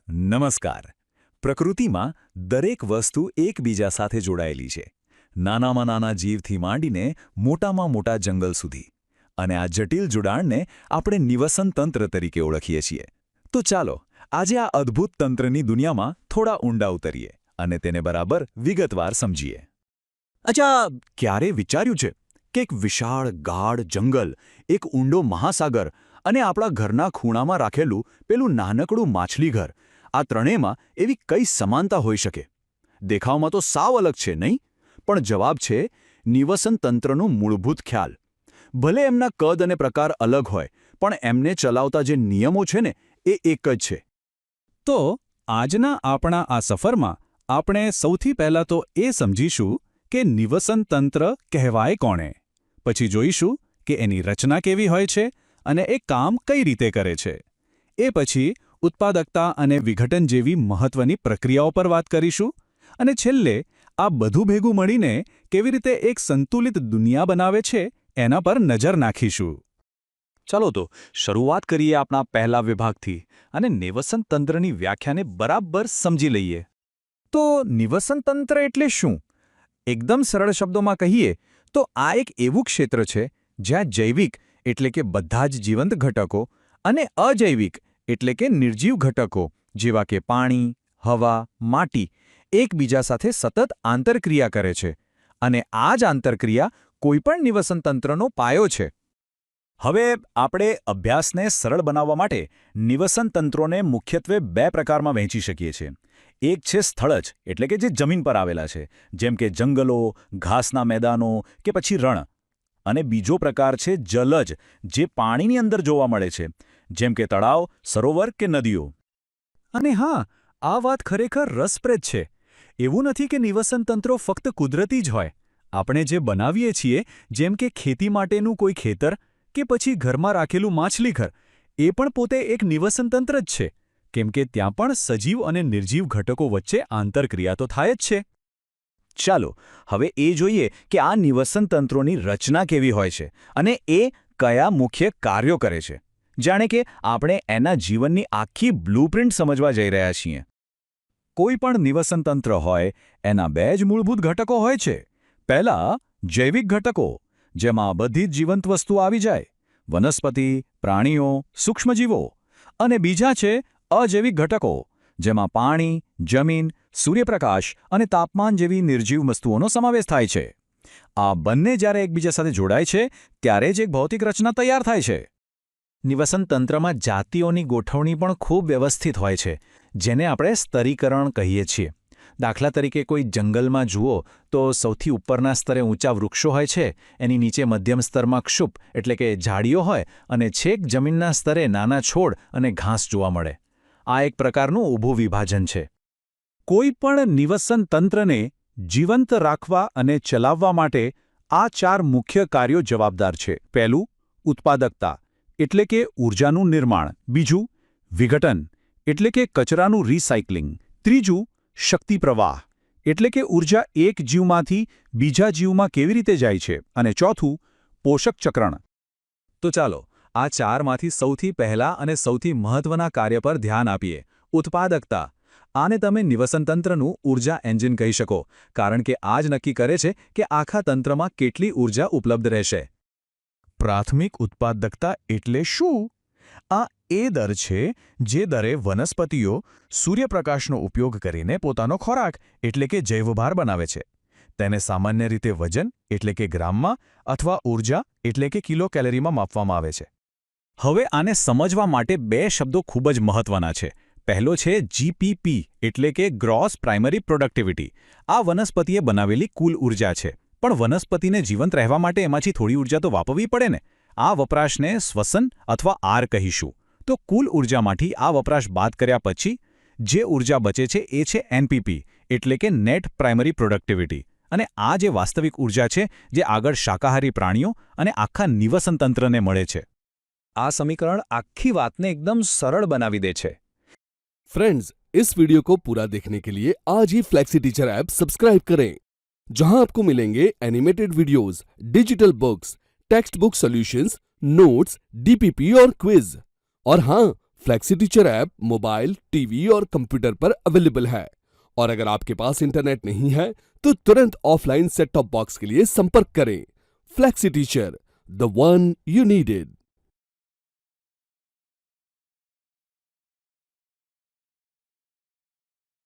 નમસ્કાર. પ્રકૃતિમાં દરેક વસ્તુ એકબીજા સાથે જોડાયેલી છે. નાનામાં નાના જીવથી માંડીને મોટામાં મોટા જંગલ સુધી. અને આ જટિલ જોડાણને આપણે નિવસન તંત્ર તરીકે ઓળખીએ છીએ. તો ચાલો આજે આ અદ્ભુત તંત્રની દુનિયામાં થોડા ઊંડા ઉતરીએ અને તેને બરાબર વિગતવાર સમજીએ. અચ્છા, ક્યારે વિચાર્યું છે કે એક વિશાળ ગાઢ જંગલ, એક ઊંડો મહાસાગર અને આપણા ઘરના ખૂણામાં રાખેલું પેલું નાનકડું માછલીઘર, આ ત્રણેયમાં એવી કઈ સમાનતા હોઈ શકે? દેખાવમાં તો સાવ અલગ છે, નહીં? પણ જવાબ છે નિવસન તંત્રનો મૂળભૂત ખ્યાલ. ભલે એમના કદ અને પ્રકાર અલગ હોય, પણ એમને ચલાવતા જે નિયમો છે ને, એ એક જ છે. તો આજના આપણા આ સફરમાં આપણે સૌથી પહેલાં તો એ સમજીશું કે નિવસન તંત્ર કહેવાય કોણે. પછી જોઈશું કે એની રચના કેવી હોય છે અને એ કામ કઈ રીતે કરે છે. એ પછી ઉત્પાદકતા અને વિઘટન જેવી મહત્વની પ્રક્રિયાઓ પર વાત કરીશું અને છેલ્લે આ બધું ભેગું મળીને કેવી રીતે એક સંતુલિત દુનિયા બનાવે છે એના પર નજર નાખીશું. ચાલો તો શરૂઆત કરીએ આપણા પહેલા વિભાગથી અને નિવસન તંત્રની વ્યાખ્યાને બરાબર સમજી લઈએ. તો નિવસન તંત્ર એટલે શું? એકદમ સરળ શબ્દોમાં કહીએ તો આ એક એવું ક્ષેત્ર છે જ્યાં જૈવિક એટલે કે બધા જ જીવંત ઘટકો અને અજૈવિક એટલે કે નિર્જીવ ઘટકો જેવા કે પાણી, હવા, માટી એકબીજા સાથે સતત આંતરક્રિયા કરે છે. અને આ જ આંતરક્રિયા કોઈપણ નિવસન તંત્રનો પાયો છે. હવે આપણે અભ્યાસને સરળ બનાવવા માટે નિવસન તંત્રોને મુખ્યત્વે બે પ્રકારમાં વહેંચી શકીએ છીએ. એક છે સ્થળજ એટલે કે જે જમીન પર આવેલા છે, જેમ કે જંગલો, ઘાસના મેદાનો કે પછી રણ. અને બીજો પ્રકાર છે જલજ, જે પાણીની અંદર જોવા મળે છે, જેમ કે તળાવ, સરોવર કે નદીઓ. અને હા, આ વાત ખરેખર રસપ્રદ છે. એવું નથી કે નિવસન તંત્રો ફક્ત કુદરતી જ હોય. આપણે જે બનાવીએ છીએ, જેમ કે ખેતી માટેનું કોઈ ખેતર કે પછી ઘરમાં રાખેલું માછલીઘર, એ પણ પોતે એક નિવસન તંત્ર જ છે, કેમ કે ત્યાં પણ સજીવ અને નિર્જીવ ઘટકો વચ્ચે આંતરક્રિયા તો થાય જ છે. ચાલો હવે એ જોઈએ કે આ નિવસન તંત્રોની રચના કેવી હોય છે અને એ કયા મુખ્ય કાર્યો કરે છે. જાણે કે આપણે એના જીવનની આખી બ્લૂપ્રિન્ટ સમજવા જઈ રહ્યા છીએ. કોઈ પણ નિવસન તંત્ર હોય એના બે જ મૂળભૂત ઘટકો હોય છે. પહેલા જૈવિક ઘટકો, જેમાં બધી જ જીવંત વસ્તુઓ આવી જાય, વનસ્પતિ, પ્રાણીઓ, સૂક્ષ્મજીવો. અને બીજા છે અજૈવિક ઘટકો, જેમાં પાણી, જમીન, સૂર્યપ્રકાશ અને તાપમાન જેવી નિર્જીવ વસ્તુઓનો સમાવેશ થાય છે. આ બંને જ્યારે એકબીજા સાથે જોડાય છે ત્યારે જ એક ભૌતિક રચના તૈયાર થાય છે. નિવસન તંત્રમાં જાતિઓની ગોઠવણી પણ ખૂબ વ્યવસ્થિત હોય છે, જેને આપણે સ્તરીકરણ કહીએ છીએ. દાખલા તરીકે કોઈ જંગલમાં જુઓ તો સૌથી ઉપરના સ્તરે ઊંચા વૃક્ષો હોય છે, એની નીચે મધ્યમ સ્તરમાં ક્ષુપ એટલે કે ઝાડીઓ હોય અને છેક જમીનના સ્તરે નાના છોડ અને ઘાસ જોવા મળે. આ એક પ્રકારનું ઊભું વિભાજન છે. કોઈ પણ નિવસન તંત્રને જીવંત રાખવા અને ચલાવવા માટે આ 4 મુખ્ય કાર્યો જવાબદાર છે. પહેલું, ઉત્પાદકતા એટલે કે ઊર્જાનું નિર્માણ. બીજું, વિઘટન એટલે કે કચરાનું રિસાયકલિંગ. ત્રીજું, શક્તિ પ્રવાહ એટલે કે ઊર્જા એક જીવમાંથી બીજા જીવમાં કેવી રીતે જાય છે. અને ચોથું, પોષક ચક્રણ. તો ચાલો આ 4માંથી સૌથી પહેલા અને સૌથી મહત્વના કાર્ય પર ધ્યાન આપીએ, ઉત્પાદકતા. આને તમે નિવસન તંત્રનું ઊર્જા એન્જિન કહી શકો, કારણ કે આ જ નક્કી કરે છે કે આખા તંત્રમાં કેટલી ઊર્જા ઉપલબ્ધ રહેશે. પ્રાથમિક ઉત્પાદકતા એટલે શું? આ એ દર છે જે દરે વનસ્પતિઓ સૂર્યપ્રકાશનો ઉપયોગ કરીને પોતાનો ખોરાક એટલે કે જૈવભાર બનાવે છે. તેને સામાન્ય રીતે વજન એટલે કે ગ્રામમાં અથવા ઊર્જા એટલે કે કિલો કેલરીમાં માપવામાં આવે છે. હવે આને સમજવા માટે બે શબ્દો ખૂબ જ મહત્વના છે. પહેલો છે જીપીપી એટલે કે ગ્રોસ પ્રાઇમરી પ્રોડક્ટિવિટી. આ વનસ્પતિએ બનાવેલી કુલ ઊર્જા છે, પણ વનસ્પતિને જીવંત રહેવા માટે એમાંથી થોડી ઊર્જા તો વાપરવી પડે ને. આ વપરાશને શ્વસન અથવા આર કહીશું. તો કુલ ઊર્જામાંથી આ વપરાશ બાદ કર્યા પછી જે ઊર્જા બચે છે એ છે એનપીપી એટલે કે નેટ પ્રાઇમરી પ્રોડક્ટિવિટી. અને આ જે વાસ્તવિક ઊર્જા છે જે આગળ શાકાહારી પ્રાણીઓ અને આખા નિવસન તંત્રને મળે છે. આ સમીકરણ આખી વાતને એકદમ સરળ બનાવી દે છે. फ्रेंड्स, इस वीडियो को पूरा देखने के लिए आज ही फ्लेक्सी टीचर ऐप सब्सक्राइब करें, जहां आपको मिलेंगे animated videos, digital books, text book solutions, notes, DPP और क्विज. और हाँ, flexi teacher app mobile, TV और कंप्यूटर पर अवेलेबल है और अगर आपके पास इंटरनेट नहीं है तो तुरंत ऑफलाइन सेट टॉप बॉक्स के लिए संपर्क करें। Flexi teacher, the one you needed.